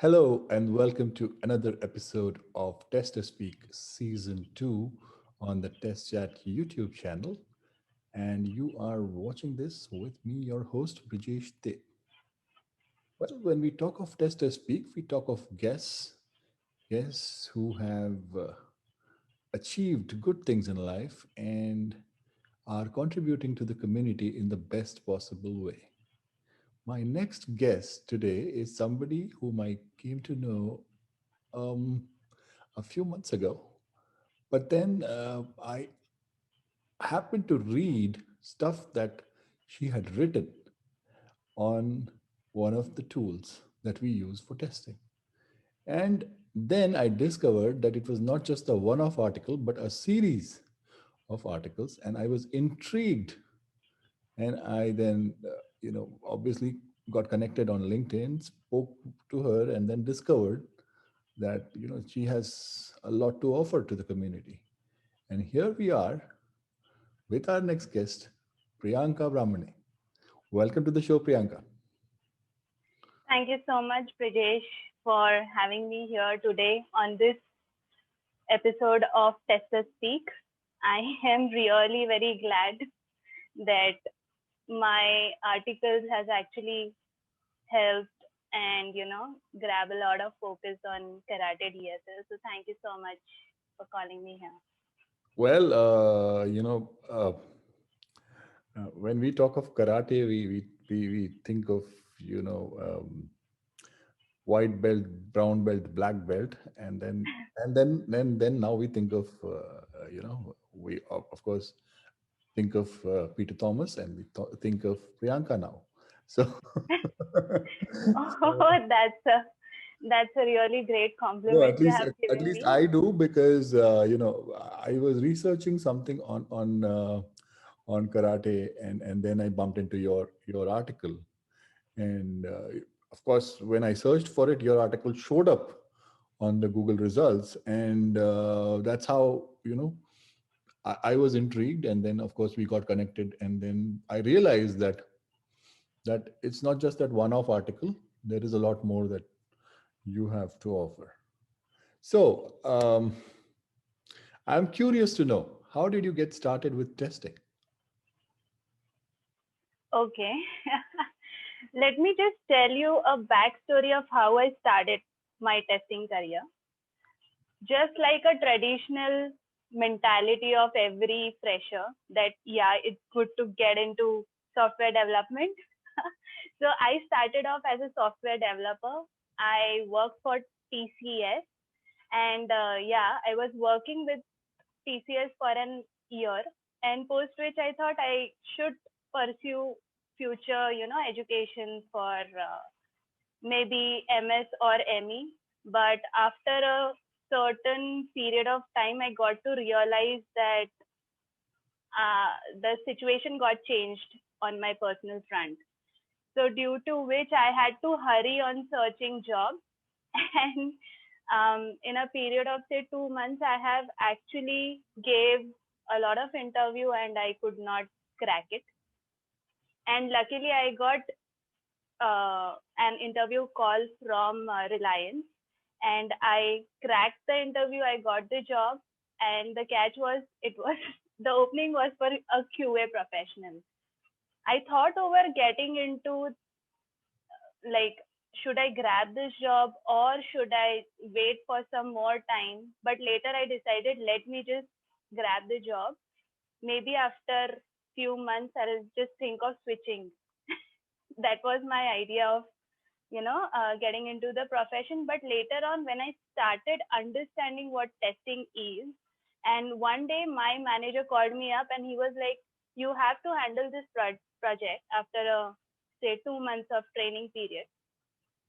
Hello and welcome to another episode of Tester Speak Season 2 on the Test Chat YouTube channel. And you are watching this with me, your host, Brijesh De. Well, when we talk of Tester Speak, we talk of guests who have achieved good things in life and are contributing to the community in the best possible way. My next guest today is somebody whom I came to know um, a few months ago. But then I happened to read stuff that she had written on one of the tools that we use for testing. And then I discovered that it was not just a one off article, but a series of articles. And I was intrigued. And I then, obviously got connected on LinkedIn, spoke to her, and then discovered that, she has a lot to offer to the community. And here we are with our next guest, Priyanka Brahmane. Welcome to the show, Priyanka. Thank you so much, Prajesh, for having me here today on this episode of Tester Speak. I am really very glad that my articles has actually helped and grab a lot of focus on karate DSL. So thank you so much for calling me here. Well, when we talk of karate, we think of, you know, um, white belt, brown belt, black belt, and then now we think of, we of course think of Peter Thomas, and we think of Priyanka now. So, Oh, so that's a really great no, compliment you have at given least me. I do because I was researching something on karate, and then I bumped into your article, and of course when I searched for it, your article showed up on the Google results, and that's how I was intrigued, and then of course we got connected, and then I realized that it's not just that one-off article. There is a lot more that you have to offer. So, I'm curious to know, how did you get started with testing? Okay. Let me just tell you a backstory of how I started my testing career. Just like a traditional mentality of every fresher that, yeah, it's good to get into software development. So I started off as a software developer. I worked for TCS, and yeah, I was working with TCS for an year, and post which I thought I should pursue future, education for maybe MS or ME. But after a certain period of time, I got to realize that the situation got changed on my personal front. So due to which I had to hurry on searching jobs, and in a period of say 2 months, I have actually gave a lot of interview and I could not crack it. And luckily, I got an interview call from Reliance, and I cracked the interview. I got the job, and the catch was it was the opening was for a QA professional. I thought over getting into like should I grab this job or should I wait for some more time? But later I decided let me just grab the job. Maybe after few months I'll just think of switching. That was my idea of getting into the profession. But later on, when I started understanding what testing is, and one day my manager called me up and he was like, you have to handle this project after a say 2 months of training period.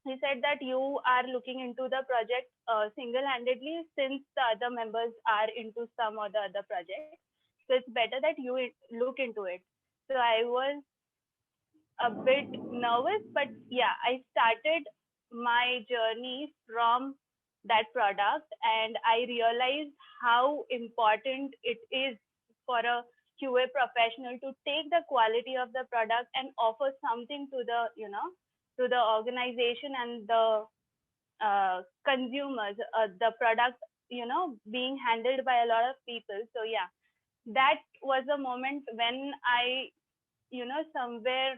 He said that you are looking into the project single-handedly since the other members are into some or the other project. So it's better that you look into it. So I was a bit nervous, but yeah, I started my journey from that product, and I realized how important it is for a QA professional to take the quality of the product and offer something to the, to the organization and the consumers, the product, being handled by a lot of people. So yeah, that was a moment when I, somewhere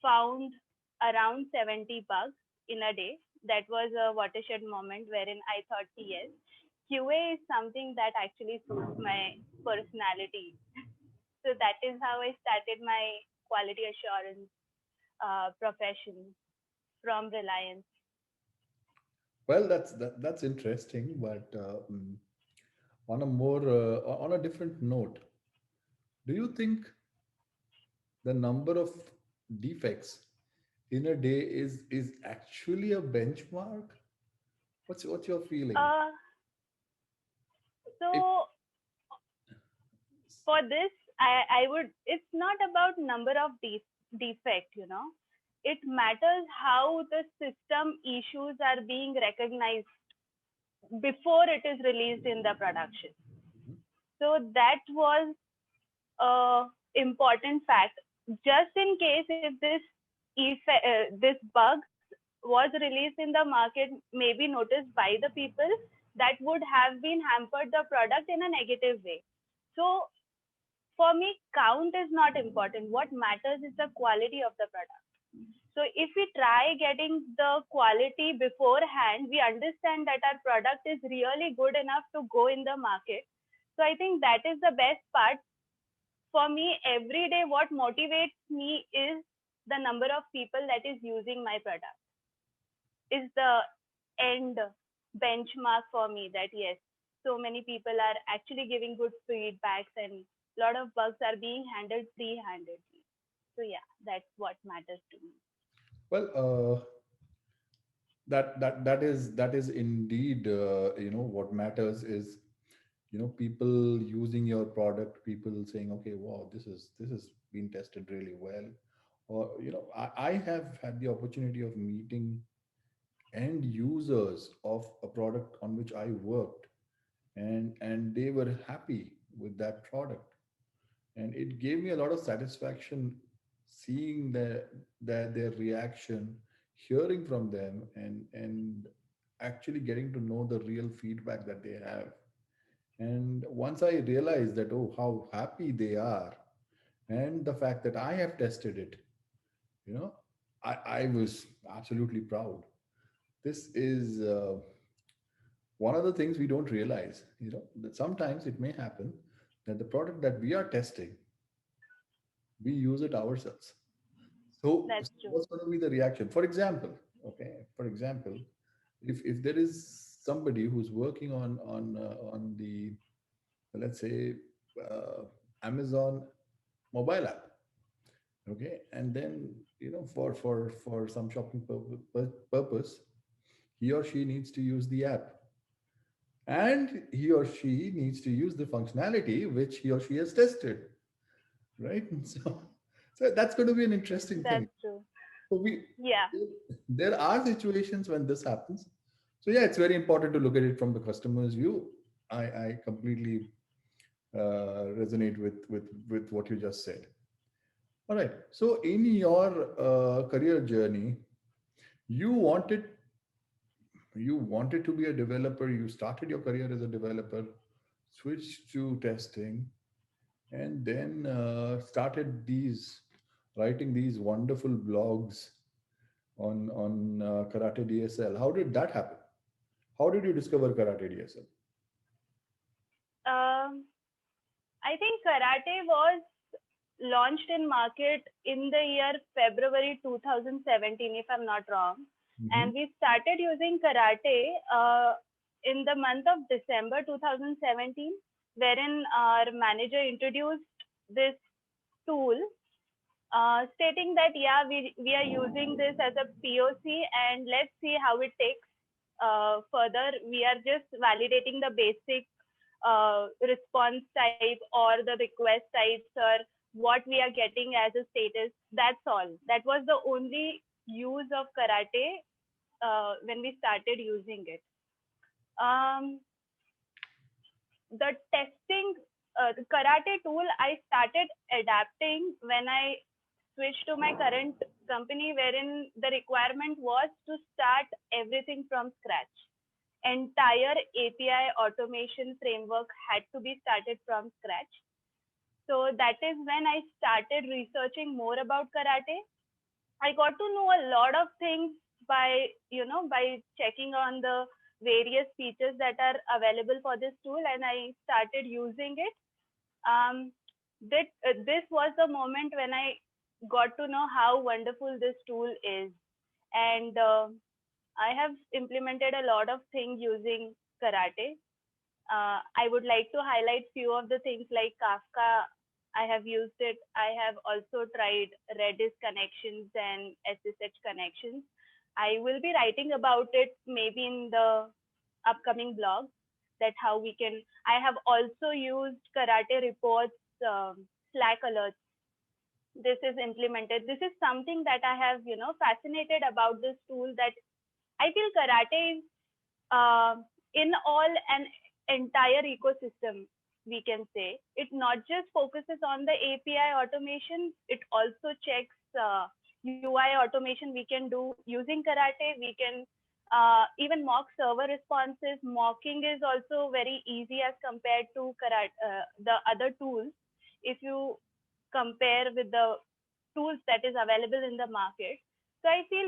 found around 70 bugs in a day. That was a watershed moment wherein I thought, yes, QA is something that actually suits my personality. So that is how I started my quality assurance profession from Reliance. Well, that's interesting, but on a more on a different note, do you think the number of defects in a day is actually a benchmark? What's your feeling? Uh, If so for this, I would, it's not about number of defect, it matters how the system issues are being recognized before it is released in the production. Mhm. So that was a important fact. Just in case if this bug was released in the market, maybe noticed by the people, that would have been hampered the product in a negative way. So for me, count is not important. What matters is the quality of the product. So if we try getting the quality beforehand, we understand that our product is really good enough to go in the market. So I think that is the best part. For me, every day, what motivates me is the number of people that is using my product, is the end benchmark for me, that yes, so many people are actually giving good feedbacks and a lot of bugs are being handled free-handedly. So yeah, that's what matters to me. well, that is indeed what matters is people using your product, people saying, okay, wow, this is been tested really well. Or I have had the opportunity of meeting end users of a product on which I worked, and they were happy with that product, and it gave me a lot of satisfaction seeing their reaction, hearing from them, and actually getting to know the real feedback that they have. And once I realized that, oh, how happy they are, and the fact that I have tested it, you know I was absolutely proud. This is one of the things we don't realize, that sometimes it may happen that the product that we are testing, we use it ourselves. So That's true. what's going to be the reaction? For example, okay, for example, if there is somebody who's working on the, let's say, uh, Amazon mobile app, okay, and then for some shopping purpose, he or she needs to use the app, and he or she needs to use the functionality which he or she has tested, right? So that's going to be an interesting That's thing. true. So we Yeah, there are situations when this happens. So yeah, it's very important to look at it from the customer's view. I completely resonate with what you just said. All right. So in your career journey, you wanted you wanted to be a developer. You started your career as a developer, switched to testing, and then started these writing these wonderful blogs on Karate DSL. How did that happen? How did you discover Karate DSL? um, I think karate was launched in market in the year February 2017, if I'm not wrong. Hmm. And we started using karate in the month of December 2017, wherein our manager introduced this tool, stating that, yeah, we are using this as a POC and let's see how it takes further. We are just validating the basic response type or the request types or what we are getting as a status. That's all. That was the only use of karate when we started using it. Um, the testing, the karate tool, I started adapting when I switched to my current company, wherein the requirement was to start everything from scratch. Entire API automation framework had to be started from scratch. So that is when I started researching more about karate. I got to know a lot of things by, by checking on the various features that are available for this tool, and I started using it. Um, this was the moment when I got to know how wonderful this tool is, and I have implemented a lot of things using karate. I would like to highlight few of the things like Kafka. I have used it. I have also tried Redis connections and SSH connections. I will be writing about it maybe in the upcoming blog, that how we can. I have also used karate reports, Slack alerts. This is implemented. This is something that I have, fascinated about this tool, that I feel karate is in all an entire ecosystem, we can say. It not just focuses on the API automation, it also checks UI automation we can do using karate. We can even mock server responses. Mocking is also very easy as compared to karate, the other tools. If you compare with the tools that is available in the market. So I feel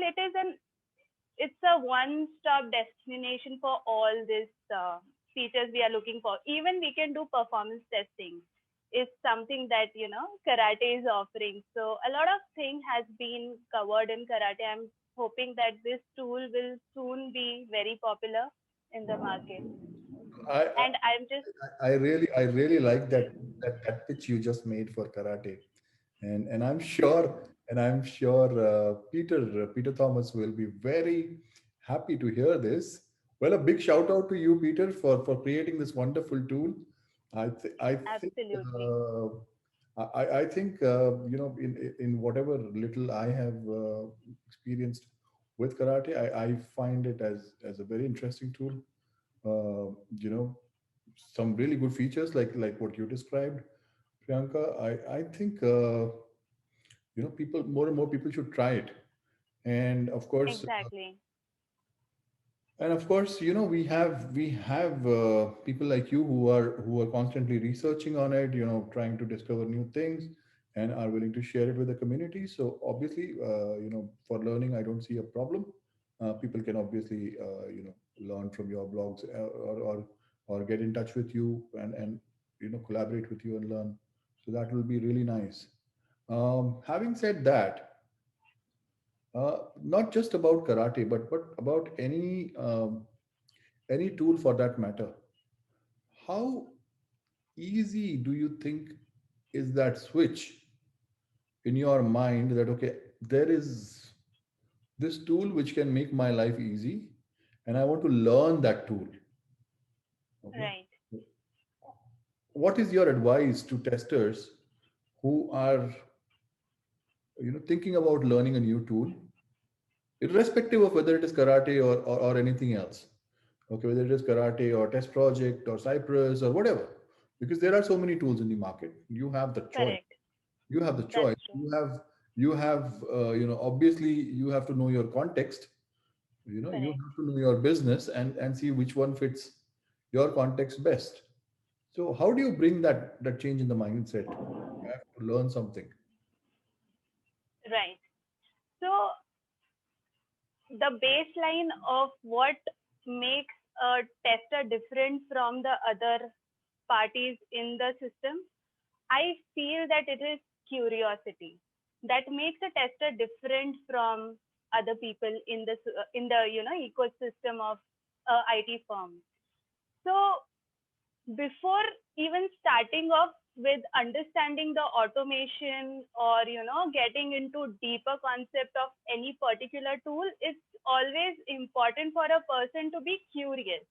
it's a one-stop destination for all these features we are looking for. Even we can do performance testing. Is something that karate is offering. So a lot of things has been covered in karate. I'm hoping that this tool will soon be very popular in the market. I, And I'm just I really like that pitch you just made for karate, and I'm sure Peter Thomas will be very happy to hear this. Well, a big shout out to you, Peter, for creating this wonderful tool. I think absolutely I think in whatever little I have experienced with karate, I find it as a very interesting tool. You know, some really good features like what you described, Priyanka. I think people, more and more people should try it. And of course, exactly we have people like you who are constantly researching on it, trying to discover new things, and are willing to share it with the community. So obviously, for learning, I don't see a problem. People can obviously learn from your blogs, or get in touch with you, and collaborate with you and learn. So that will be really nice. Having said that, not just about karate, but about any tool for that matter. How easy do you think is that switch in your mind that, okay, there is this tool which can make my life easy, and I want to learn that tool. Okay. right. What is your advice to testers who are thinking about learning a new tool, irrespective of whether it is karate or anything else? Okay, whether it is karate or test project or Cypress or whatever, because there are so many tools in the market. You have the choice. Correct. You have the That's choice. true. You have obviously you have to know your context. You Correct. have to know your business and see which one fits your context best. So how do you bring that change in the mindset? You have to learn something. Right. So the baseline of what makes a tester different from the other parties in the system, I feel that it is curiosity that makes a tester different from other people in the ecosystem of IT firms. So before even starting off with understanding the automation, or getting into deeper concept of any particular tool, it's always important for a person to be curious.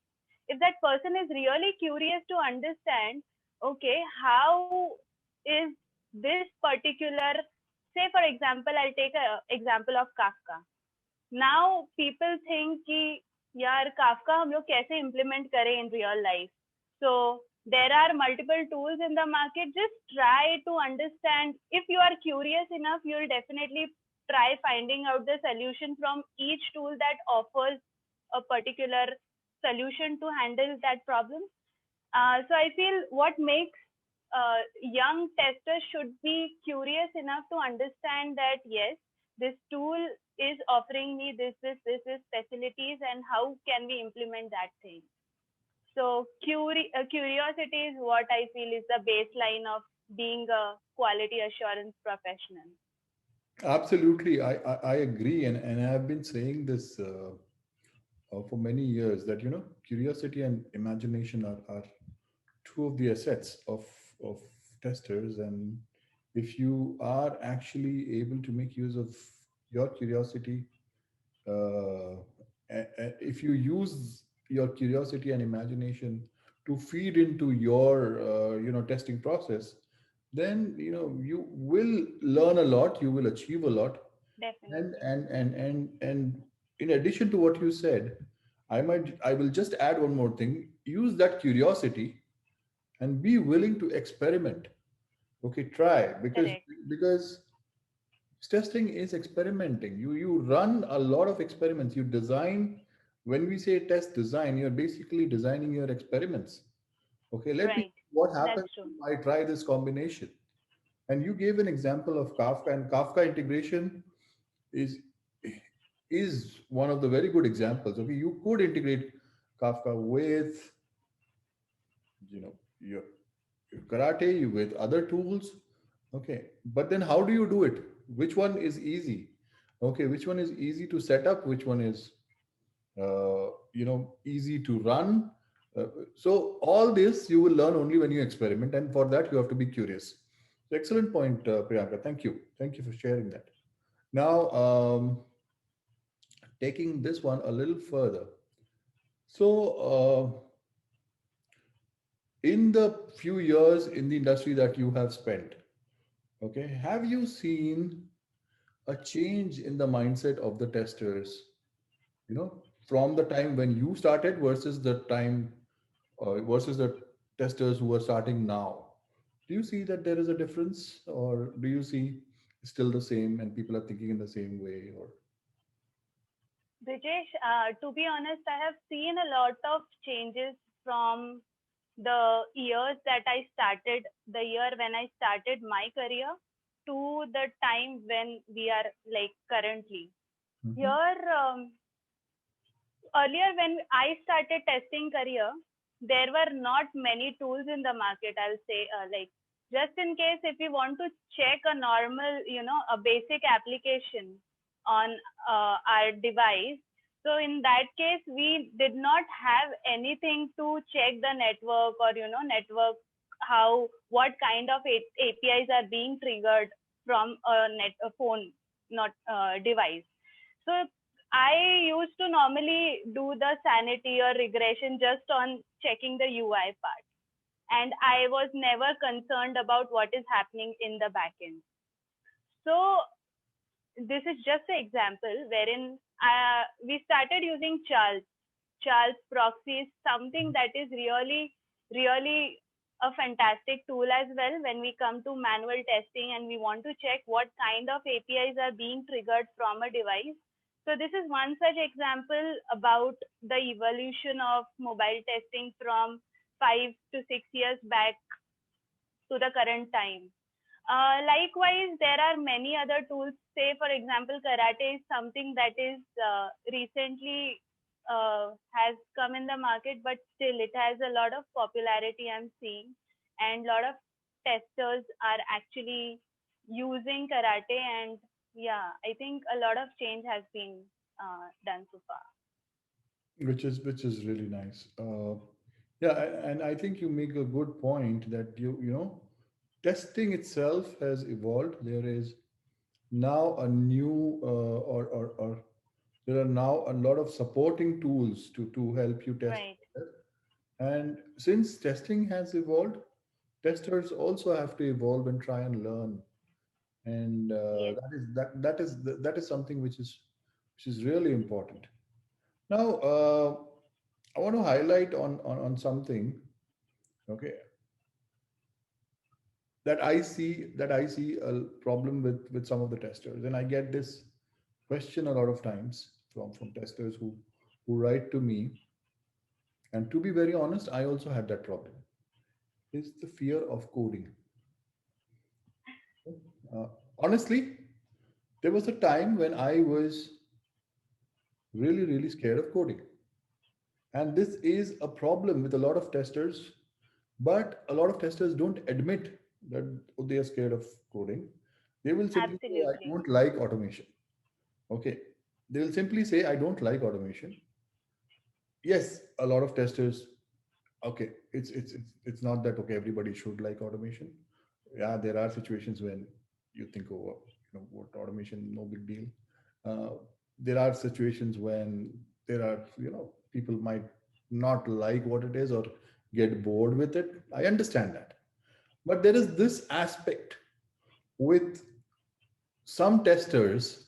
If that person is really curious to understand, okay, how is this particular, say for example, I'll take a example of Kafka. Now people think कि यार Kafka हम लोग कैसे implement करें in real life. So there are multiple tools in the market. Just try to understand. If you are curious enough, you'll definitely try finding out the solution from each tool that offers a particular solution to handle that problem. So I feel what makes young testers should be curious enough to understand that yes, this tool is offering me this facilities, and how can we implement that thing. So curiosity is what I feel is the baseline of being a quality assurance professional. Absolutely, I agree, and I've been saying this for many years that curiosity and imagination are two of the assets of testers, and if you are actually able to make use of your curiosity, uh, if you use your curiosity and imagination to feed into your testing process, then you will learn a lot, you will achieve a lot. and Definitely. and and and and in addition to what you said, I will just add one more thing: use that curiosity and be willing to experiment. Okay, try, Correct. because testing is experimenting. You run a lot of experiments, you design. When we say test design, you're basically designing your experiments. Okay, let me Right. see what That's happens true. if I try this combination. And you gave an example of Kafka, and Kafka integration is is one of the very good examples. Okay, you could integrate Kafka with your karate, with other tools. Okay, but then how do you do it? Which one is easy? Okay, which one is easy to set up? Which one is easy to run? uh, so all this you will learn only when you experiment, and for that you have to be curious. So excellent point, Priyanka. Thank you for sharing that. Now, taking this one a little further. So, in the few years in the industry that you have spent, okay, have you seen a change in the mindset of the testers, from the time when you started versus the time versus the testers who are starting now? Do you see that there is a difference, or do you see still the same and people are thinking in the same way? Or Brijesh, to be honest, I have seen a lot of changes from the years that I started, the year when I started my career, to the time when we are like currently. Mhm. Here, earlier when I started testing career, there were not many tools in the market. I'll say, like, just in case if we want to check a normal, a basic application on our device. So in that case, we did not have anything to check the network, or network, how, what kind of APIs are being triggered from a phone, not device. So I used to normally do the sanity or regression just on checking the UI part. And I was never concerned about what is happening in the backend. So this is just an example wherein we started using Charles. Charles proxy is something that is really, really a fantastic tool as well when we come to manual testing and we want to check what kind of APIs are being triggered from a device. So this is one such example about the evolution of mobile testing from 5 to 6 years back to the current time. Likewise, there are many other tools. Say, for example, karate is something that is recently has come in the market, but still it has a lot of popularity, I'm seeing, and a lot of testers are actually using karate. And yeah, I think a lot of change has been done so far. which is really nice. Yeah, and I think you make a good point that testing itself has evolved. There is now a new or there are now a lot of supporting tools to help you test Right. better. And since testing has evolved, testers also have to evolve and try and learn. And Yes. that is something which is really important. Now, I want to highlight on something. Okay, that I see a problem with some of the testers, and I get this question a lot of times from testers who write to me. And to be very honest, I also had that problem. Is the fear of coding. uh, Honestly, there was a time when I was really scared of coding, and this is a problem with a lot of testers. But a lot of testers don't admit that they are scared of coding. They will simply say, I Absolutely. don't like automation. Okay. They will simply say, I don't like automation. Yes, a lot of testers, okay, it's not that okay, everybody should like automation. Yeah, there are situations when you think, oh, what automation, no big deal. Uh, there are situations when there are, people might not like what it is or get bored with it. I understand that. But there is this aspect with some testers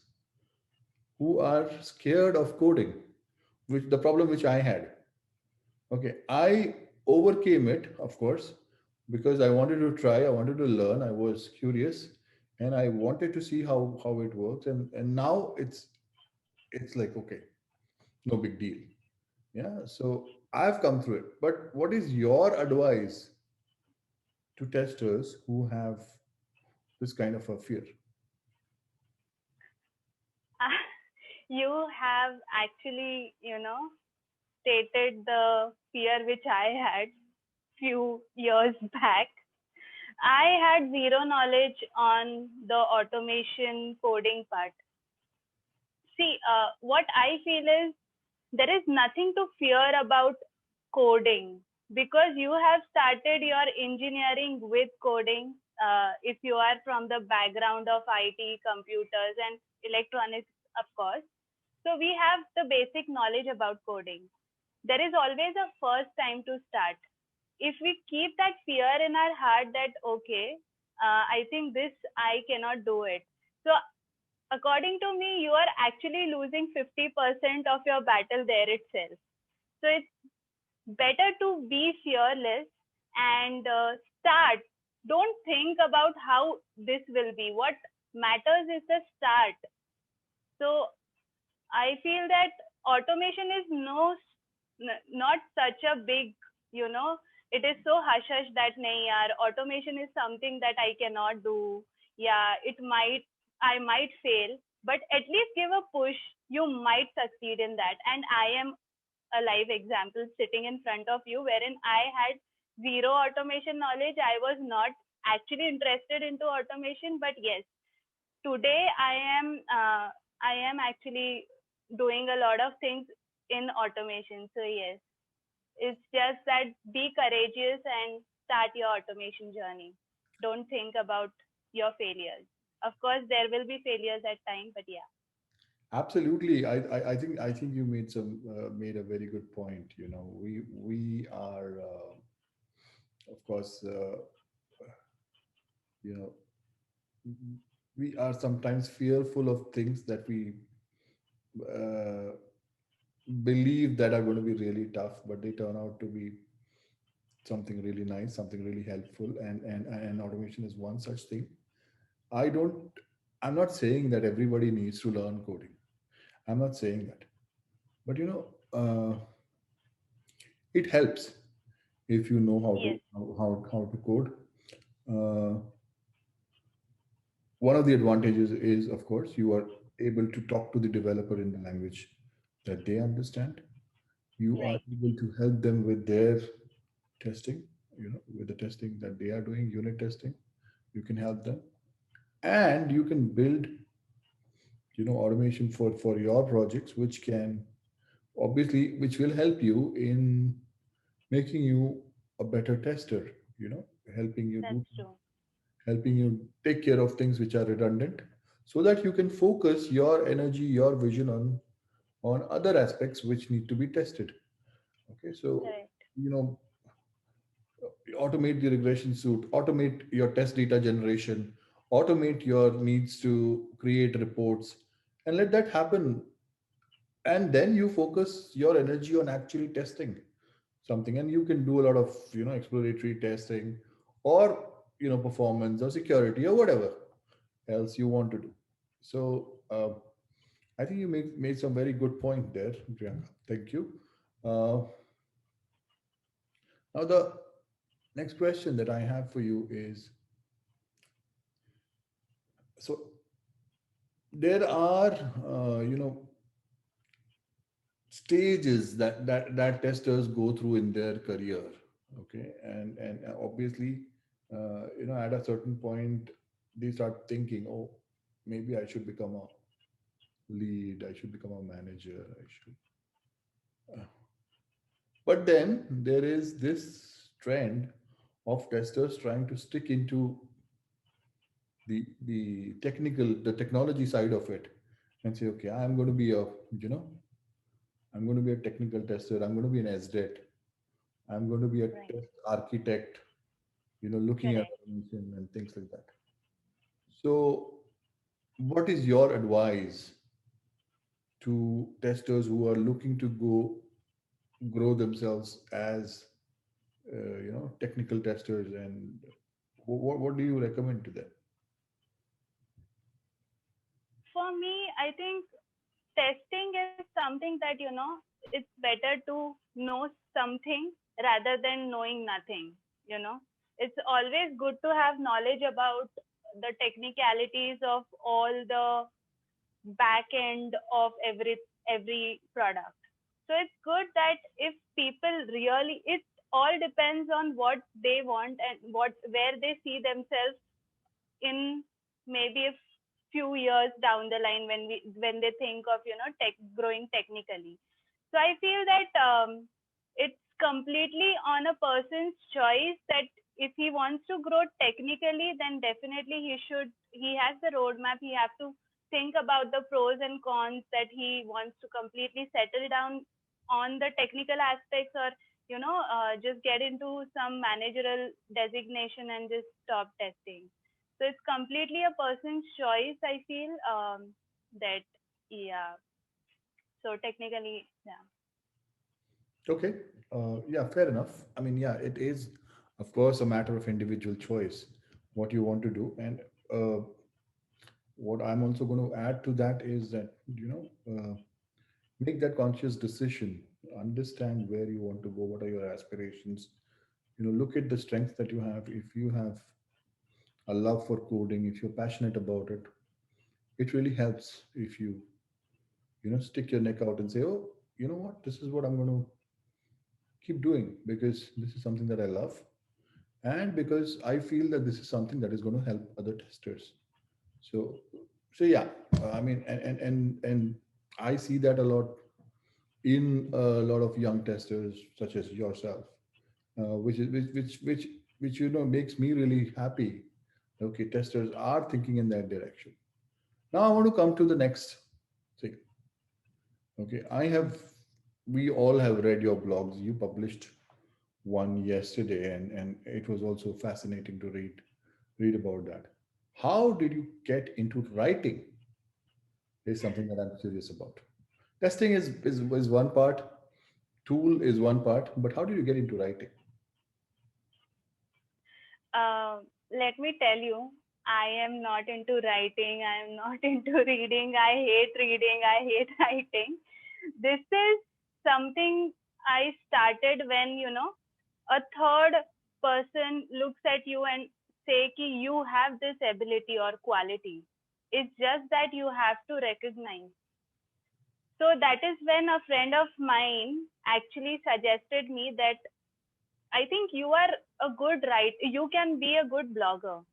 who are scared of coding, which the problem which I had. Okay, I overcame it, of course, because I wanted to try, I wanted to learn, I was curious, and I wanted to see how it works. And now it's like okay, no big deal. Yeah, so I've come through it. But what is your advice to testers who have this kind of a fear? You have actually, stated the fear which I had few years back. I had zero knowledge on the automation coding part. See, what I feel is there is nothing to fear about coding because you have started your engineering with coding. If you are from the background of IT, computers, and electronics, of course. So we have the basic knowledge about coding. There is always a first time to start. If we keep that fear in our heart that, okay, I think this, I cannot do it. So according to me, you are actually losing 50% of your battle there itself. So it's better to be fearless and start. Don't think about how this will be. What matters is the start. So I feel that automation is not such a big, you know, it is so hush hush that nahi yaar, automation is something that I cannot do. Yeah, I might fail, but at least give a push. You might succeed in that. And I am a live example sitting in front of you, wherein I had zero automation knowledge. I was not actually interested into automation, but yes, today I am actually doing a lot of things in automation. So yes, it's just that be courageous and start your automation journey. Don't think about your failures. Of course there will be failures at time, but yeah. Absolutely. I think you made a very good point. We are, of course, you know, we are sometimes fearful of things that we uh, believe that are going to be really tough, but they turn out to be something really nice, something really helpful, and automation is one such thing. I don't. I'm not saying that everybody needs to learn coding. I'm not saying that, but it helps if you know how to Yes, how to code. Uh, One of the advantages is, of course, you are able to talk to the developer in the language that they understand. You are right. able to help them with their testing, with the testing that they are doing, unit testing. You can help them, and you can build, automation for your projects, which can obviously, which will help you in making you a better tester. Helping you That's do true. helping you take care of things which are redundant, so that you can focus your energy, your vision on other aspects which need to be tested. Okay, so Correct. you know automate the regression suite, automate your test data generation, automate your needs to create reports, and let that happen. And then you focus your energy on actually testing. something, and you can do a lot of exploratory testing, or performance or security or whatever else you want to do. So I think you made some very good point there, Priyanka. Thank you. uh, Now the next question that I have for you is, so there are stages that testers go through in their career. Okay, and obviously, at a certain point they start thinking, oh, maybe I should become a lead, I should become a manager, I should but then there is this trend of testers trying to stick into the technology side of it, and say, okay, I'm going to be a you know I'm going to be a technical tester, I'm going to be an SDET, I'm going to be a Right. test architect, looking at Correct. automation and things like that. So what is your advice to testers who are looking to grow themselves as technical testers, and what do you recommend to them? For me, I think testing is something that, it's better to know something rather than knowing nothing. You know, it's always good to have knowledge about the technicalities of all the back end of every product. So it's good that if people really, it all depends on what they want and what where they see themselves in maybe a few years down the line, when they think of growing technically. So I feel that it's completely on a person's choice, that if he wants to grow technically, then definitely he has the roadmap. He have to think about the pros and cons, that he wants to completely settle down on the technical aspects, or just get into some managerial designation and just stop testing. So it's completely a person's choice, I feel, that, yeah. So technically, yeah. Okay. Yeah, fair enough. I mean, yeah, it is, of course, a matter of individual choice what you want to do. And uh, what I'm also going to add to that is that, make that conscious decision, understand where you want to go, what are your aspirations, look at the strengths that you have. If you have a love for coding, if you're passionate about it, it really helps if you, stick your neck out and say, oh, you know what, this is what I'm going to keep doing because this is something that I love, and because I feel that this is something that is going to help other testers. So, so yeah, I mean, and I see that a lot in a lot of young testers, such as yourself, which is which makes me really happy. Okay, testers are thinking in that direction. Now I want to come to the next thing. Okay, we all have read your blogs. You published one yesterday, and it was also fascinating to read about that. How did you get into writing? Is something that I'm curious about. Testing is one part, tool is one part, but how did you get into writing? Let me tell you, I am not into writing. I am not into reading. I hate reading. I hate writing. This is something I started when, a third person looks at you and say ki you have this ability or quality. It's just that you have to recognize. So that is when a friend of mine actually suggested me that I think you are a good writer. You can be a good blogger.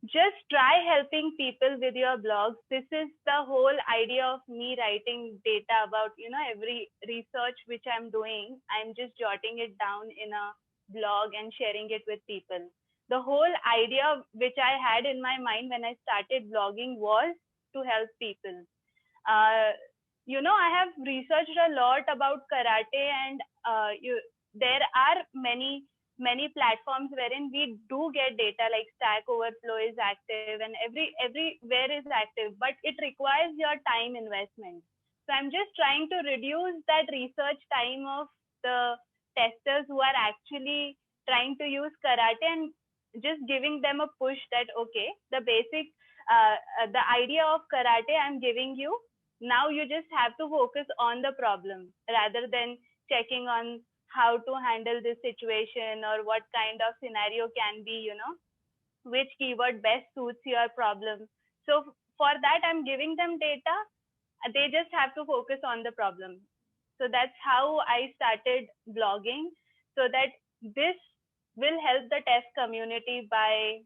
Just try helping people with your blogs. This is the whole idea of me writing data about, every research which I'm doing. I'm just jotting it down in a blog and sharing it with people. The whole idea which I had in my mind when I started blogging was to help people. Uh, I have researched a lot about karate, and there are many platforms wherein we do get data, like Stack Overflow is active, and everywhere is active, but it requires your time investment. So I'm just trying to reduce that research time of the testers who are actually trying to use karate, and just giving them a push that okay, the basic the idea of karate I'm giving you. Now you just have to focus on the problem rather than checking on how to handle this situation or what kind of scenario can be, which keyword best suits your problem. So for that, I'm giving them data. They just have to focus on the problem. So that's how I started blogging, so that this will help the test community by,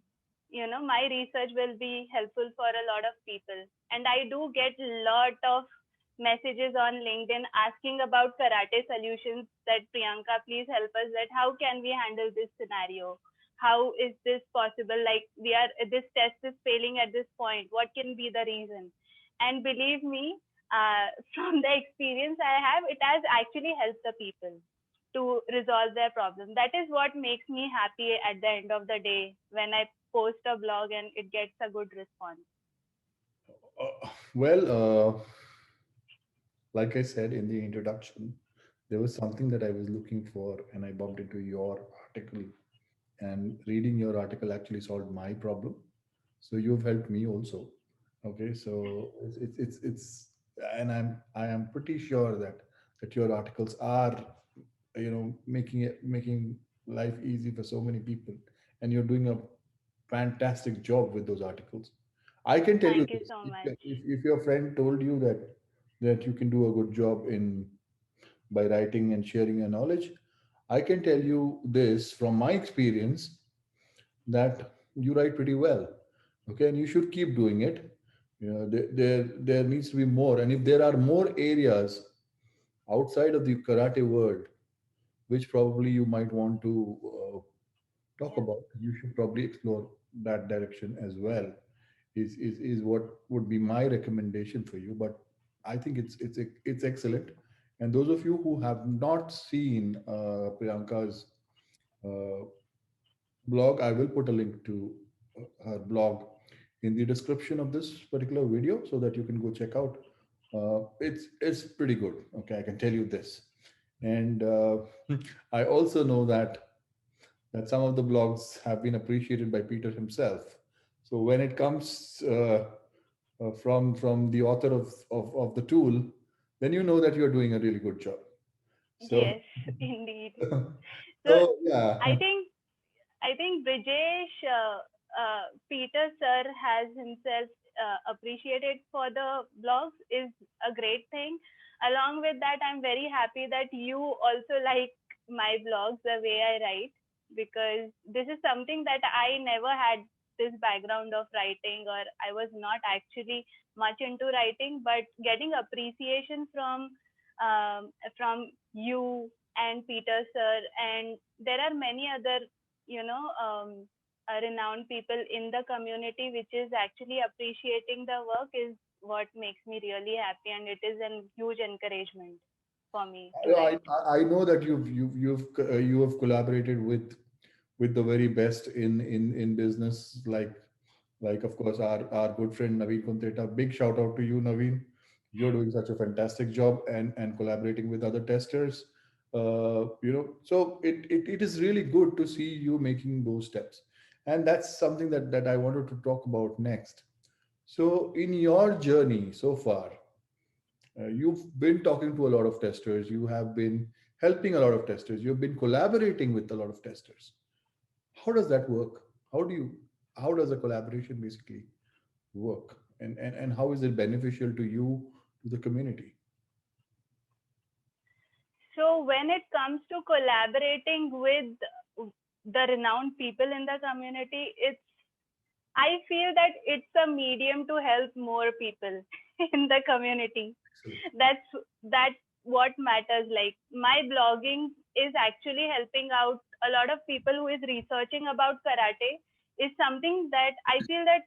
my research will be helpful for a lot of people. And I do get a lot of messages on LinkedIn asking about karate solutions, that Priyanka, please help us, that how can we handle this scenario? How is this possible? Like this test is failing at this point. What can be the reason? And believe me, from the experience I have, it has actually helped the people to resolve their problem. That is what makes me happy at the end of the day when I post a blog and it gets a good response. Well, like I said in the introduction, there was something that I was looking for, and I bumped into your article. And reading your article actually solved my problem. So you've helped me also. Okay, so and I am pretty sure that your articles are, making life easy for so many people, and you're doing a fantastic job with those articles. I can tell you Thank you this: so if, much. if your friend told you that you can do a good job in by writing and sharing your knowledge, I can tell you this from my experience that you write pretty well. Okay, and you should keep doing it. There needs to be more, and if there are more areas outside of the karate world which probably you might want to talk Yeah. about, you should probably explore that direction as well. Is what would be my recommendation for you. But I think it's excellent. And those of you who have not seen Priyanka's uh, blog, I will put a link to her blog in the description of this particular video so that you can go check out. It's pretty good. Okay, I can tell you this. And I also know that some of the blogs have been appreciated by Peter himself. So when it comes from the author of the tool, then you know that you're doing a really good job. So Yes, indeed. So so yeah. I think I think Brijesh, Peter sir has himself appreciated for the blogs is a great thing. Along with that, I'm very happy that you also like my blogs the way I write, because this is something that I never had this background of writing, or I was not actually much into writing, but getting appreciation from you and Peter sir, and there are many other renowned people in the community which is actually appreciating the work is what makes me really happy, and it is a huge encouragement for me to I, write. I know that you have collaborated with the very best in business, like of course our good friend Naveen Kunteta. Big shout out to you, Naveen. You're doing such a fantastic job and collaborating with other testers. So it is really good to see you making those steps, and that's something that I wanted to talk about next. So in your journey so far, you've been talking to a lot of testers, you have been helping a lot of testers, you've been collaborating with a lot of testers. How does that work? How does a collaboration basically work? And how is it beneficial to you, to the community? So when it comes to collaborating with the renowned people in the community, I feel that it's a medium to help more people in the community. Excellent. That's what matters. Like my blogging is actually helping out a lot of people who is researching about karate. Is something that I feel that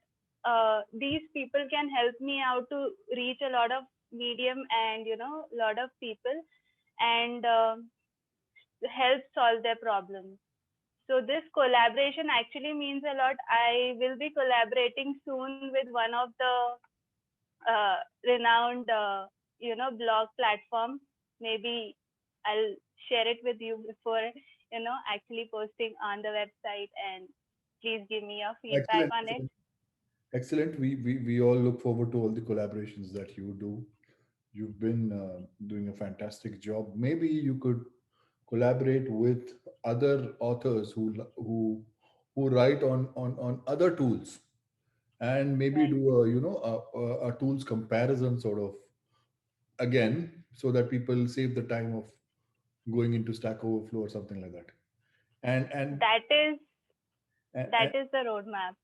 these people can help me out to reach a lot of medium and a lot of people, and help solve their problems. So this collaboration actually means a lot. I will be collaborating soon with one of the renowned blog platform, maybe I'll share it with you before actually posting on the website. And please give me your feedback Excellent. on it. Excellent. We all look forward to all the collaborations that you do. You've been doing a fantastic job. Maybe you could collaborate with other authors who write on other tools, and maybe Right. do a tools comparison sort of again, so that people save the time of going into Stack Overflow or something like that. And and, That is and, that is the roadmap.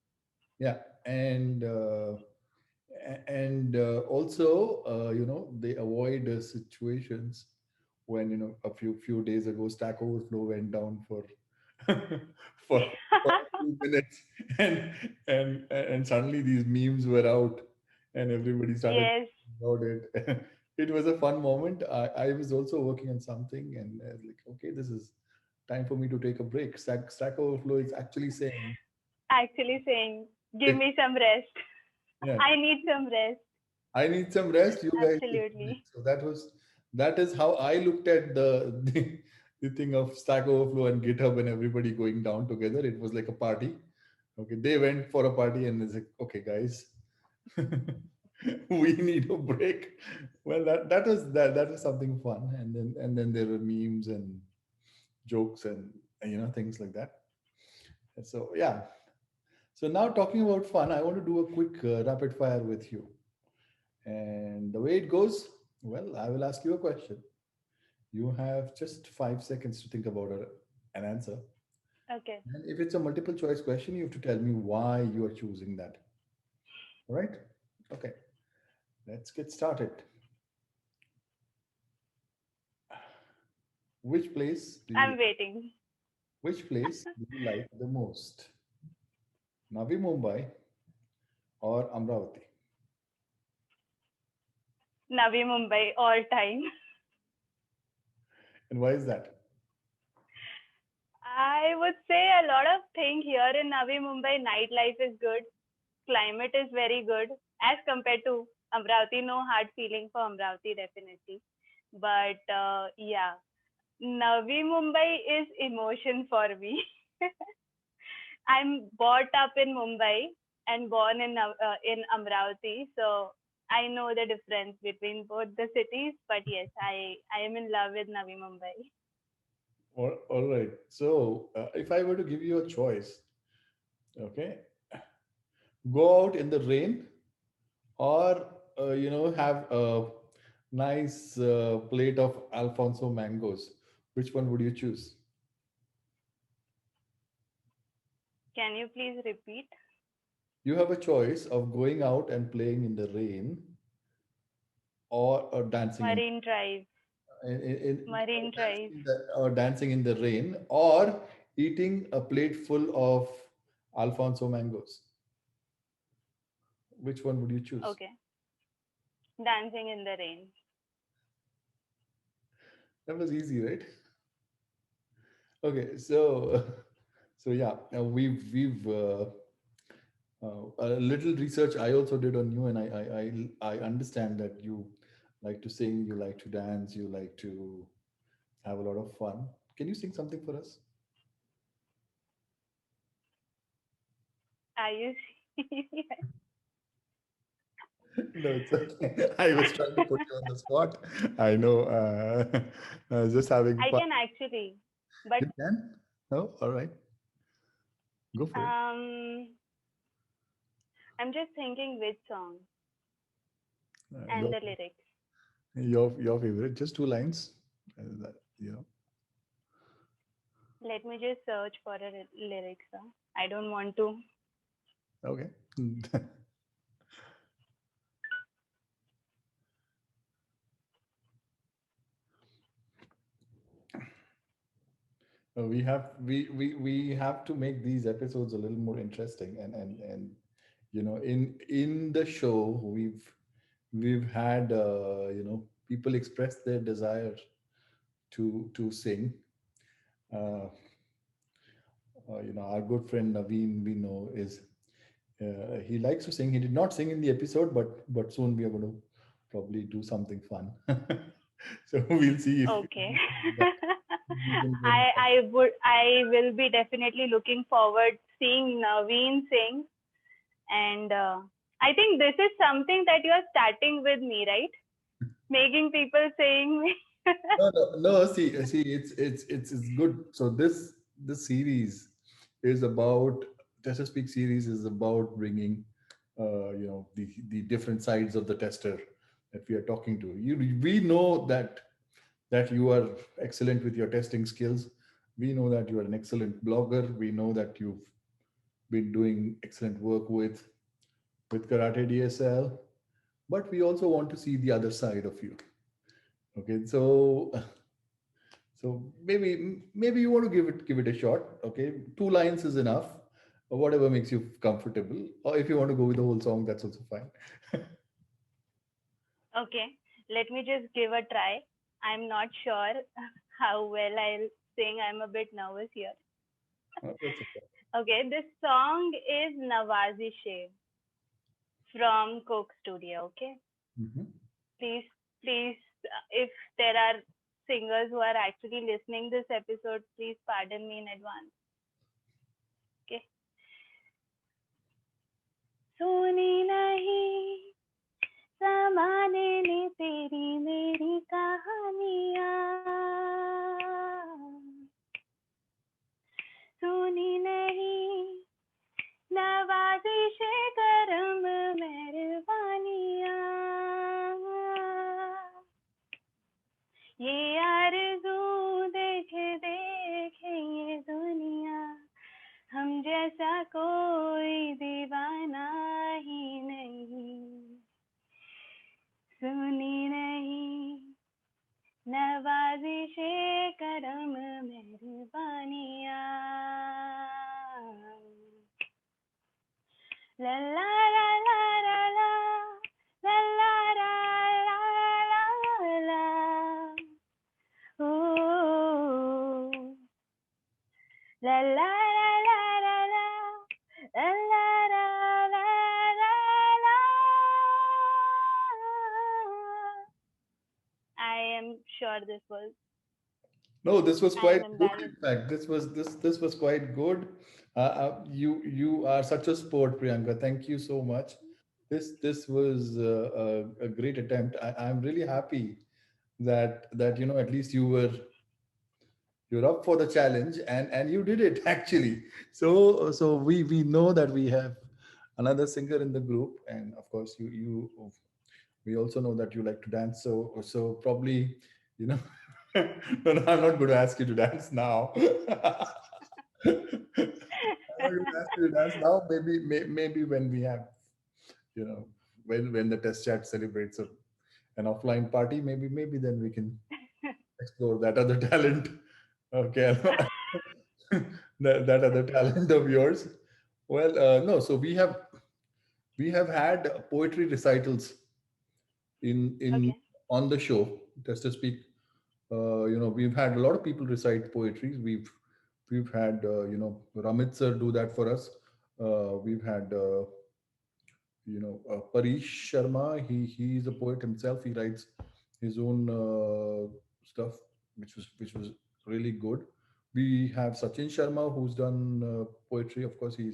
yeah, and also they avoid situations when a few days ago Stack Overflow went down for for for a few minutes, and and suddenly these memes were out and everybody started Yes, about it. It was a fun moment. I was also working on something, and I was like, okay, this is time for me to take a break. Stack Overflow is actually saying, actually saying, give take, me some rest. yeah, I need some rest. I need some rest. You guys take a break. Absolutely. So that is how I looked at the thing of Stack Overflow and GitHub and everybody going down together. It was like a party. Okay, they went for a party and it's like, okay, guys, we need a break. Well, that was something fun, and then there were memes and jokes and things like that. So yeah. So now talking about fun, I want to do a quick rapid fire with you. And the way it goes, well, I will ask you a question. You have just 5 seconds to think about an answer. Okay. And if it's a multiple choice question, you have to tell me why you are choosing that. All right? Okay, let's get started. Which place do you I'm waiting. which place do you like the most? Navi Mumbai or Amravati? Navi Mumbai all time. And why is that? I would say a lot of things here in Navi Mumbai. Nightlife is good. Climate is very good as compared to Amravati. No hard feeling for Amravati, definitely. But yeah, Navi Mumbai is emotion for me. I'm brought up in Mumbai and born in Amravati, so I know the difference between both the cities. But yes, I am in love with Navi Mumbai. All right. So, if I were to give you a choice, okay, go out in the rain or have a nice plate of Alfonso mangoes, which one would you choose? Can you please repeat? You have a choice of going out and playing in the rain or dancing Marine Drive. Marine Drive. dancing in the rain, or eating a plate full of Alfonso mangoes. Which one would you choose? Okay. Dancing in the rain. That was easy, right? Okay, so so yeah, a little research I also did on you, and I understand that you like to sing, you like to dance, you like to have a lot of fun. Can you sing something for us? Are you serious? No, it's okay. I was trying to put you on the spot. I know. Just having I fun. can actually, but You can? Oh, all right. Go for it. um, I'm just thinking which song Uh, and your the lyrics. your favorite. Just two lines. That, you know. Let me just search for a lyrics. Huh? I don't want to. Okay. We have to make these episodes a little more interesting, and in the show we've had people express their desire to sing. uh, our good friend Naveen, we know, is he likes to sing. He did not sing in the episode, but soon we are going to probably do something fun. So we'll see if Okay. that we can get that. I will be definitely looking forward seeing Naveen sing, and I think this is something that you are starting with me, right? Making people sing. No, no, no. See, it's good. So this series is about Tester Speak series is about bringing, the different sides of the tester that we are talking to. We know that you are excellent with your testing skills. We know that you are an excellent blogger. We know that you've been doing excellent work with Karate DSL. But we also want to see the other side of you. Okay, so maybe you want to give it a shot. Okay, 2 lines is enough, or whatever makes you comfortable. Or if you want to go with the whole song, that's also fine. Okay, let me just give a try. I'm not sure how well I'll sing. I'm a bit nervous here. That's okay. Okay, this song is Nawazishe from Coke Studio. Okay, Mhm. please, please, if there are singers who are actually listening this episode, please pardon me in advance. Okay. सुनी नहीं ज़माने ने तेरी मेरी कहानियाँ सुनी नहीं नवाज़िश करम मेहरबानियाँ ये आरज़ू देखे देखे ये दुनिया हम जैसा कोई दीवाना ही नहीं सुनी नहीं नवाज़िशे करम मेहरबानियाँ ला ला ला ला ला ला ला ला ला ला ला ओ ला ला ला ला ला ला ला ला ला ला ला I am sure this was. No, this was I am quite good. In embarrassed. fact, this was quite good. You are such a sport, Priyanka. Thank you so much. This was a great attempt. I'm really happy that at least you're up for the challenge, and you did it actually. So we know that we have another singer in the group, and of course you we also know that you like to dance. So probably, you know no, no, I'm not going to ask you to dance now. I'm not going to ask you to dance now. Maybe when we have, you know when the test chat celebrates an offline party, maybe then we can explore that other talent. Okay. That other talent of yours. Well, no. So we have had poetry recitals in Okay. on the show. Just to speak, we've had a lot of people recite poetry. We've had Ramit sir do that for us. We've had Parish Sharma. He's a poet himself. He writes his own stuff, which was really good. We have Sachin Sharma, who's done poetry. Of course, he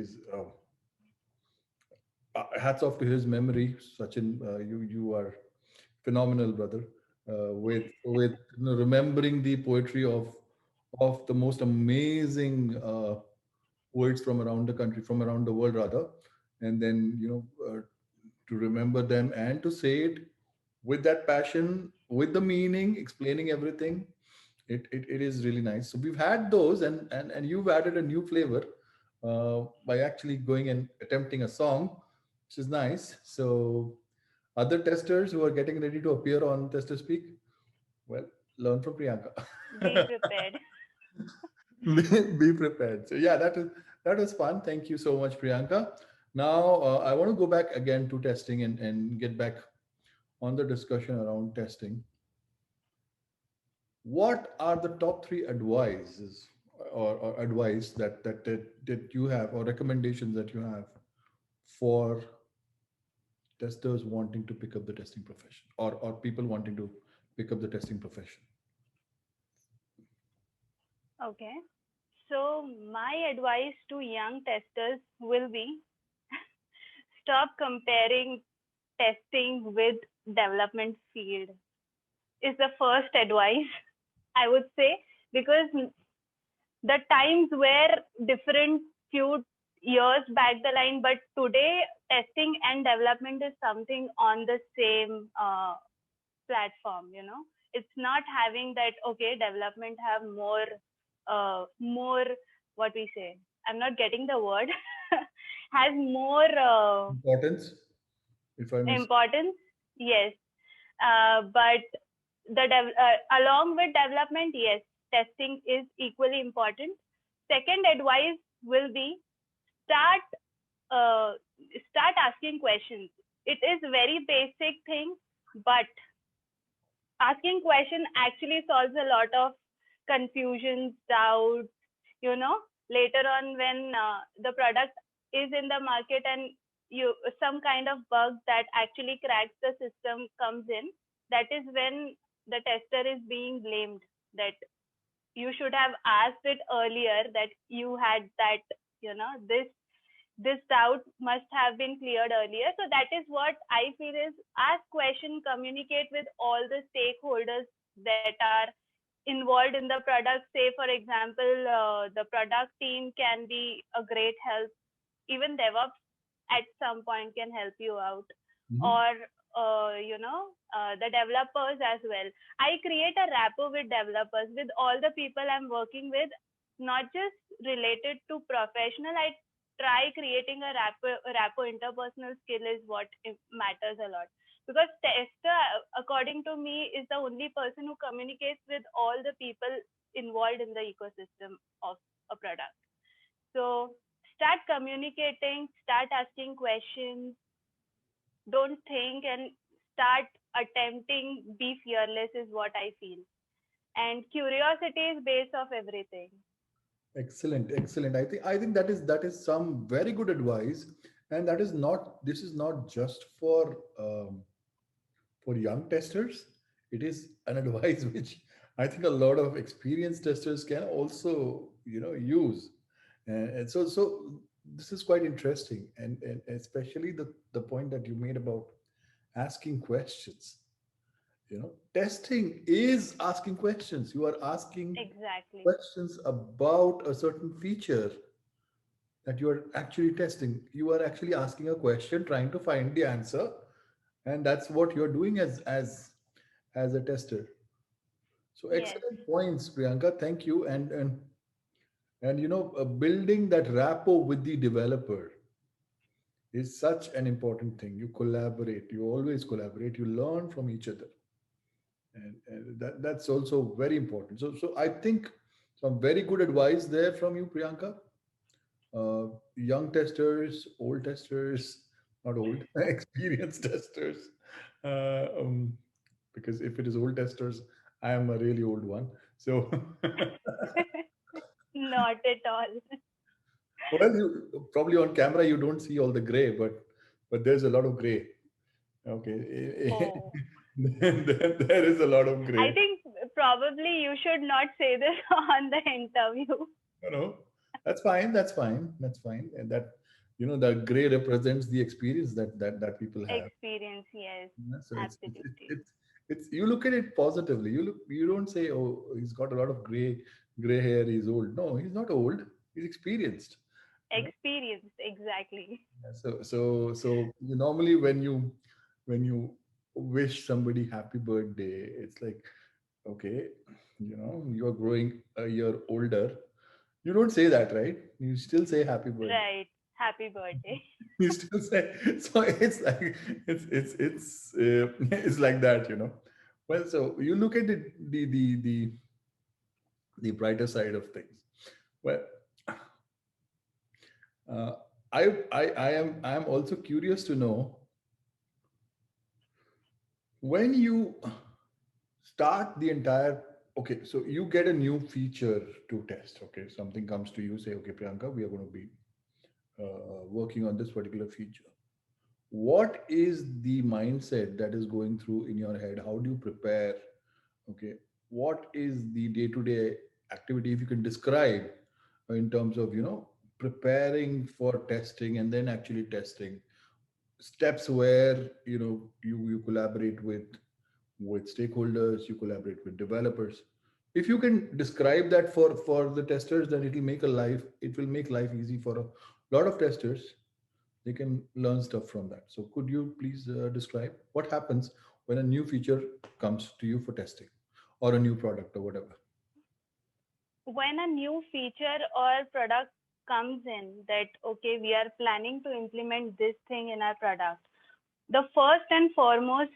is. Hats off to his memory, Sachin. You are phenomenal, brother. With remembering the poetry of the most amazing poets from around the country, from around the world, rather, and then to remember them and to say it with that passion, with the meaning, explaining everything. It is really nice. So we've had those, and you've added a new flavor by actually going and attempting a song, which is nice. So other testers who are getting ready to appear on Tester Speak, well, learn from Priyanka. Be prepared. Be prepared. So yeah, that was fun. Thank you so much, Priyanka. Now I want to go back again to testing and get back on the discussion around testing. What are the top three advices or advice that you have, or recommendations that you have for testers wanting to pick up the testing profession, or people wanting to pick up the testing profession? Okay. So my advice to young testers will be stop comparing testing with development field is the first advice I would say, because the times were different few years back the line, but today testing and development is something on the same platform. It's not having that, okay, development have more what we say, I'm not getting the word, has more Importance, if I may say. importance. Yes. But along with development, yes, testing is equally important. Second advice will be start uh, start asking questions. It is very basic thing, but asking question actually solves a lot of confusions, doubts. Later on when the product is in the market and some kind of bug that actually cracks the system comes in, that is when the tester is being blamed, that you should have asked it earlier, that you had that, this doubt must have been cleared earlier. So that is what I feel is ask question, communicate with all the stakeholders that are involved in the product. Say, for example, the product team can be a great help. Even DevOps at some point can help you out, Mhm. or the developers as well. I create a rapport with developers, with all the people I'm working with, not just related to professional. I try creating a rapport interpersonal skill is what matters a lot, because tester, according to me, is the only person who communicates with all the people involved in the ecosystem of a product. So start communicating, start asking questions, don't think, and start attempting. Be fearless is what I feel. And curiosity is base of everything. Excellent, excellent. I think that is some very good advice, and that is not this is not just for young testers. It is an advice which I think a lot of experienced testers can also use, and so this is quite interesting, and especially the point that you made about asking questions. Testing is asking questions. You are asking Exactly. questions about a certain feature that you are actually testing. You are actually asking a question, trying to find the answer, and that's what you're doing as a tester. So Yes. excellent points, Priyanka. Thank you. And building that rapport with the developer is such an important thing. You collaborate. You always collaborate. You learn from each other, and that's also very important. So I think some very good advice there from you, Priyanka. Young testers, old testers, not old, experienced testers. Uh, um, because if it is old testers, I am a really old one. So, Not at all. well, you probably on camera you don't see all the gray, but there's a lot of gray. Okay, Oh, there is a lot of I gray. think probably you should not say this on the interview. No, that's fine. That's fine. That's fine. And that the gray represents the experience that people have. Experience, yes, Yeah, so absolutely. it's you look at it positively. You don't say, oh, he's got a lot of gray hair, he's old. No, he's not old. He's experienced. You know? Experienced, exactly. Yeah, so you normally when you wish somebody happy birthday, it's like, okay, you're growing a year older. You don't say that, right? You still say happy birthday. Right. Happy birthday. You still say so. It's like it's like that. Well, so you look at the brighter side of things. Well, uh, I am also curious to know when you start the entire. Okay, so you get a new feature to test. Okay, something comes to you, say, okay, Priyanka, we are going to be working on this particular feature. what is the mindset that is going through in your head? How do you prepare? Okay, what is the day-to-day activity, if you can describe, in terms of preparing for testing and then actually testing, steps where you collaborate with stakeholders, you collaborate with developers. If you can describe that for the testers, then it will make life easy for a lot of testers. They can learn stuff from that. So could you please describe what happens when a new feature comes to you for testing, or a new product or whatever? When a new feature or product comes in, that okay, we are planning to implement this thing in our product, the first and foremost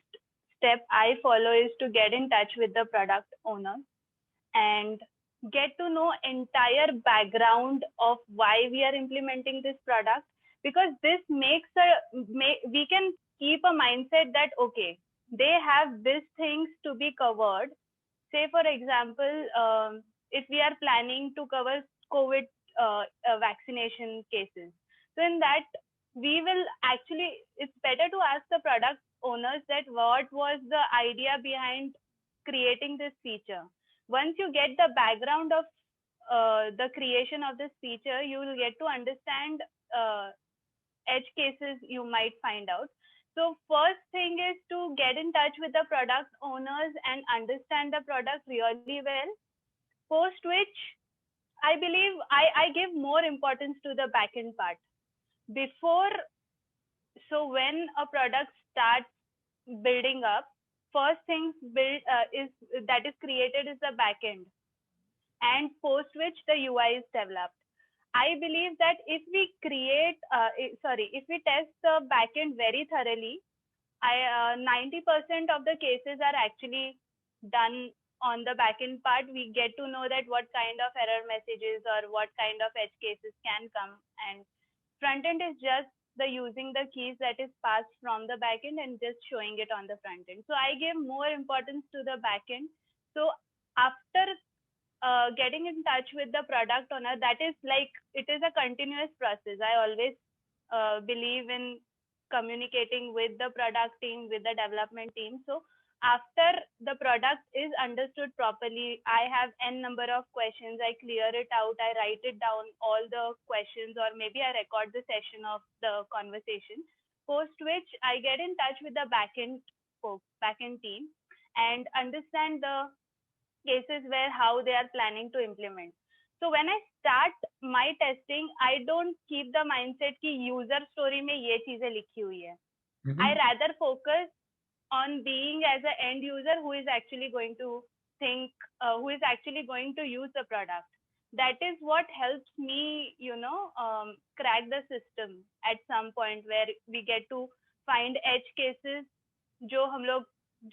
step I follow is to get in touch with the product owner and get to know entire background of why we are implementing this product, because this makes we can keep a mindset that okay, they have these things to be covered. Say for example, if we are planning to cover COVID vaccination cases, so in that we will actually, it's better to ask the product owners that what was the idea behind creating this feature. Once you get the background of the creation of this feature, you will get to understand edge cases you might find out. So first thing is to get in touch with the product owners and understand the product really well. Post which, I believe I give more importance to the backend part. Before, so when a product starts building up, first thing build is that is created is the backend, and post which the UI is developed. I believe that if we if we test the backend very thoroughly, 90% of the cases are actually done on the backend part. We get to know that what kind of error messages or what kind of edge cases can come, and front end is just the using the keys that is passed from the backend and just showing it on the front end. So I give more importance to the backend. So after getting in touch with the product owner, that is like it is a continuous process. I always believe in communicating with the product team, with the development team. So after the product is understood properly, I have n number of questions, I clear it out, I write it down all the questions, or maybe I record the session of the conversation, post which I get in touch with the backend folks, backend team, and understand the cases where how they are planning to implement. So when I start my testing, I don't keep the mindset कि user story में ये चीजें लिखी हुई है. I Mm-hmm. rather focus on being as an end user who is actually going to think, who is actually going to use the product. That is what helps me, crack the system at some point where we get to find edge cases जो हम लोग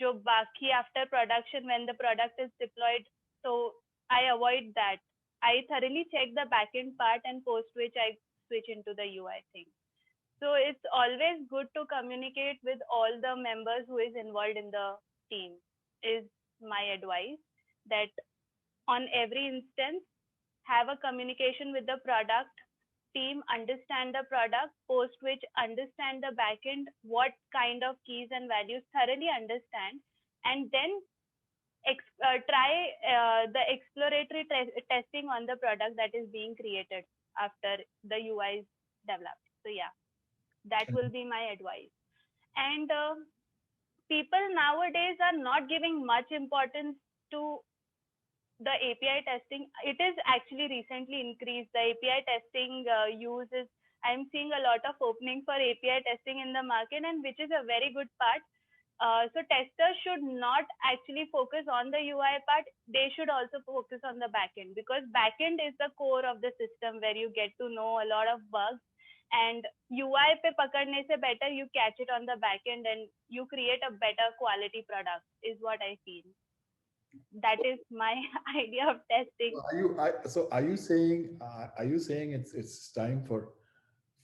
जो बाकी after production when the product is deployed. So I avoid that. I thoroughly check the backend part and post which I switch into the UI thing. So it's always good to communicate with all the members who is involved in the team is my advice, that on every instance have a communication with the product team, understand the product, post which understand the backend, what kind of keys and values thoroughly understand, and then try the exploratory testing on the product that is being created after the UI is developed. So yeah, that will be my advice. And people nowadays are not giving much importance to the API testing. It is actually recently increased. The API testing use is, I'm seeing a lot of opening for API testing in the market, and which is a very good part. So testers should not actually focus on the UI part. They should also focus on the backend, because backend is the core of the system where you get to know a lot of bugs. And UI pe pakadne se better you catch it on the backend and you create a better quality product is what I feel. That is my idea of testing. Are you saying it's time for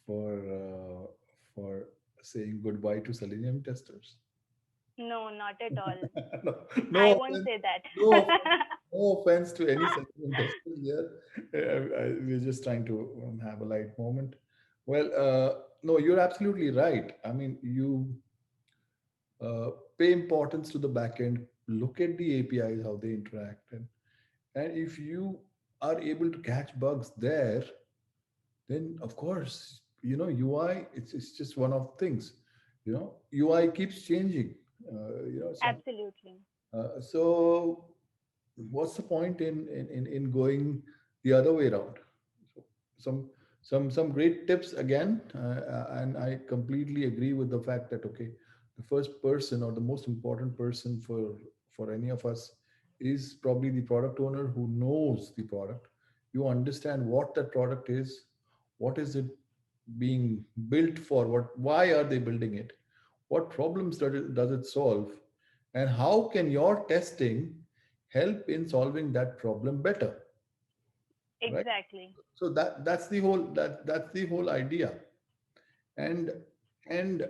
for saying goodbye to Selenium testers? No, not at all. No, no I won't offense, say that. no, no offense to any Selenium testers here. We're just trying to have a light moment. Well, no, you're absolutely right. I mean, you pay importance to the backend, look at the APIs, how they interact, and if you are able to catch bugs there, then of course, UI, it's just one of things. UI keeps changing. Absolutely. So what's the point in going the other way around? So some some great tips again, and I completely agree with the fact that, okay, the first person or the most important person for any of us is probably the product owner who knows the product. You understand what that product is, what is it being built for, why are they building it, what problems does it solve, and how can your testing help in solving that problem better, right? Exactly. So that's the whole idea. And and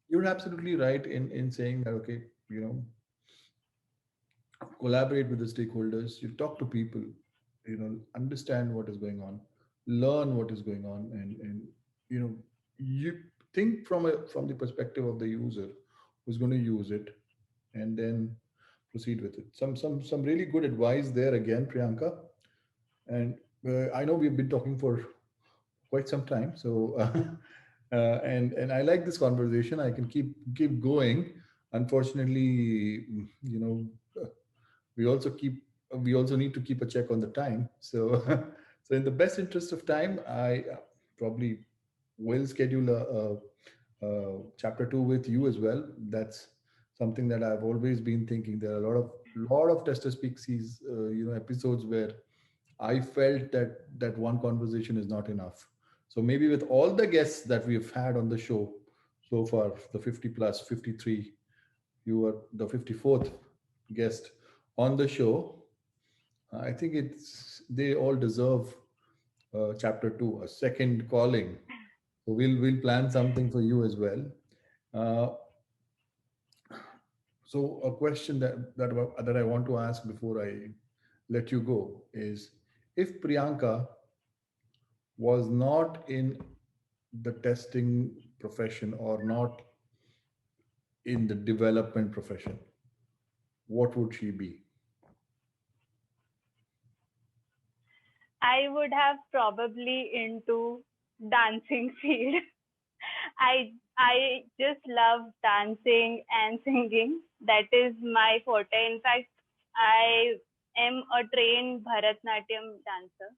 you're absolutely right in saying that, okay, you know collaborate with the stakeholders, you talk to people, understand what is going on, learn what is going on, and you know you think from the perspective of the user who's going to use it, and then proceed with it. Some really good advice there again, Priyanka. And I know we've been talking for quite some time, so and I like this conversation. I can keep going. Unfortunately, uh, we also keep we also need to keep a check on the time. So so in the best interest of time, I probably will schedule chapter 2 with you as well. That's something that I've always been thinking. There are a lot of Tester Speaksies episodes where I felt that one conversation is not enough. So maybe with all the guests that we've had on the show so far, the 50 plus 53, you were the 54th guest on the show. I think they all deserve chapter 2, a second calling. So we'll plan something for you as well. Uh, so a question that I want to ask before I let you go is, if Priyanka was not in the testing profession or not in the development profession, what would she be? I would have probably into dancing field. I just love dancing and singing. That is my forte. In fact, I am a trained Bharatnatyam dancer.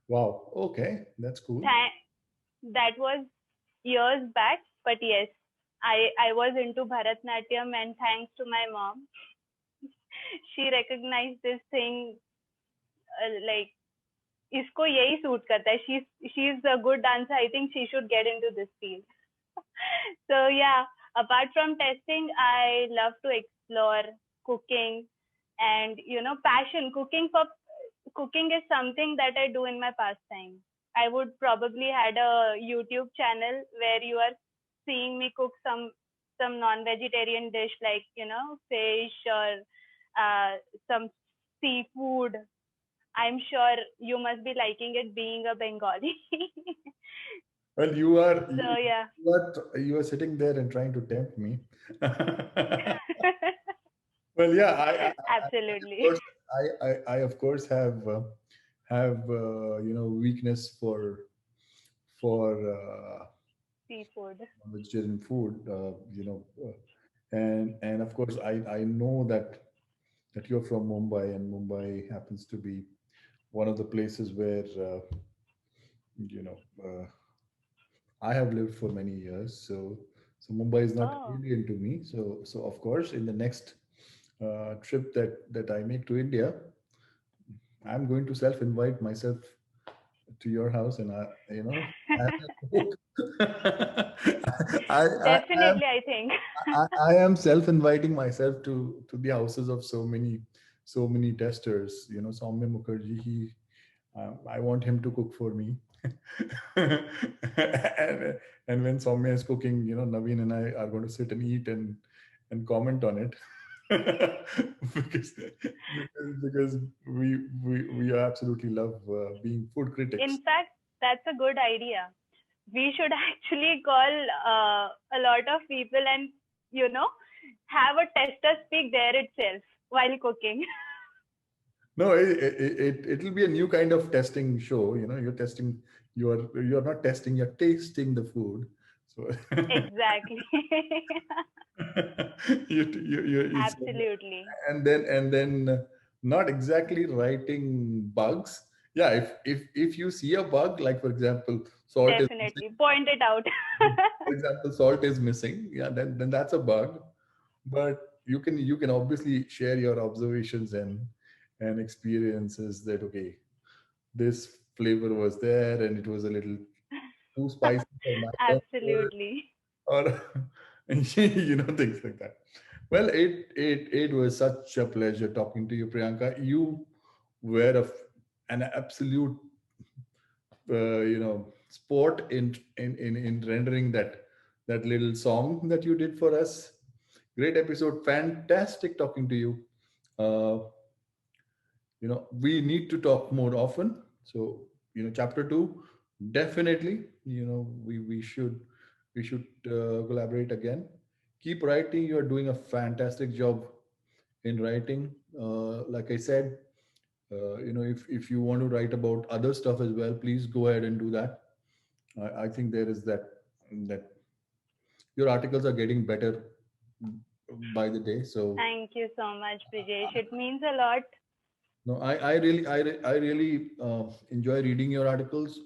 Wow. Okay, that's cool. That was years back, but yes, I was into Bharatnatyam, and thanks to my mom, she recognized this thing, like इसको यही suit करता है. She's a good dancer. I think she should get into this field. So yeah, apart from testing, I love to explore cooking, and passion. Cooking is something that I do in my pastime. I would probably had a YouTube channel where you are seeing me cook some non-vegetarian dish, like fish or some seafood. I'm sure you must be liking it, being a Bengali. Well, you are So yeah. you are sitting there and trying to tempt me. Well, yeah, of Absolutely. course, I of course have weakness for Seafood. vegetarian food, and of course I know that you're from Mumbai, and Mumbai happens to be one of the places where you know I have lived for many years. So Mumbai is not Oh, alien to me. So of course, in the next trip that I make to India, I'm going to self invite myself to your house, and I cook. I am definitely, I think. I am self inviting myself to the houses of so many testers. Soumya Mukherjee. I want him to cook for me. and when Soumya is cooking, Naveen and I are going to sit and eat and comment on it. because we absolutely love being food critics. In fact, that's a good idea. we should actually call a lot of people and, you know, have a tester speak there itself while cooking. No, it'll be a new kind of testing show. You know, you're testing, you're not testing, you're tasting the food. So Exactly. it's, Absolutely. and then not exactly writing bugs. Yeah, if you see a bug, like for example, salt is missing. Definitely. Point it out. For example, salt is missing. Yeah, then that's a bug. But you can obviously share your observations and experiences that okay, this flavor was there and it was a little too spicy for my comfort, Absolutely. or things like that. Well, it was such a pleasure talking to you, Priyanka. You were an absolute sport in rendering that little song that you did for us. Great episode, fantastic talking to you. uh, we need to talk more often. So chapter 2, definitely, we should collaborate again. Keep writing. You're doing a fantastic job in writing. Like I said, if you want to write about other stuff as well, please go ahead and do that. I think there is that your articles are getting better by the day. So Thank you so much, Brijesh. It means a lot. no, I really enjoy reading your articles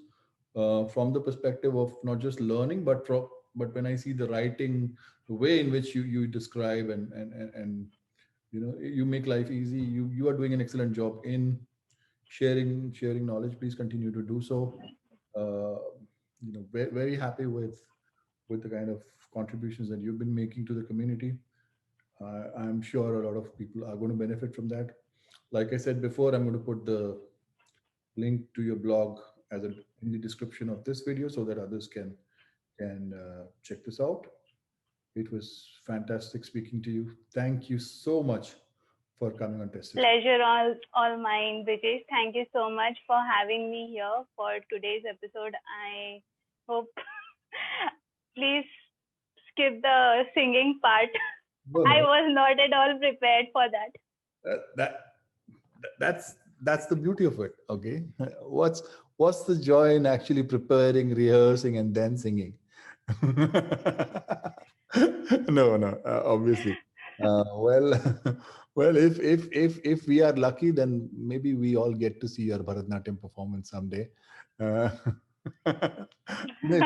from the perspective of not just learning, but when I see the writing, the way in which you describe and you make life easy. You are doing an excellent job in sharing knowledge. Please continue to do so. Uh, very, very happy with the kind of contributions that you've been making to the community. I'm sure a lot of people are going to benefit from that. Like I said before, I'm going to put the link to your blog in the description of this video so that others can check this out. It was fantastic speaking to you. Thank you so much for coming on Test It. Pleasure all mine, Brijesh. Thank you so much for having me here for today's episode. I hope please skip the singing part. No, I no, was not at all prepared for that. uh, that that's the beauty of it. Okay, what's the joy in actually preparing, rehearsing, and then singing? No, no, obviously. Well, well, if we are lucky, then maybe we all get to see your Bharatanatyam performance someday. Uh, maybe.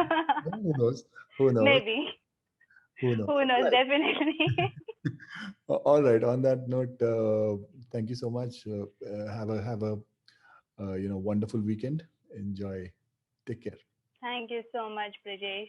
Who knows? Who knows? Maybe. Who knows? Who knows? Well, Definitely. all right. On that note, thank you so much. Have a wonderful weekend. Enjoy. Take care. Thank you so much, Brijesh.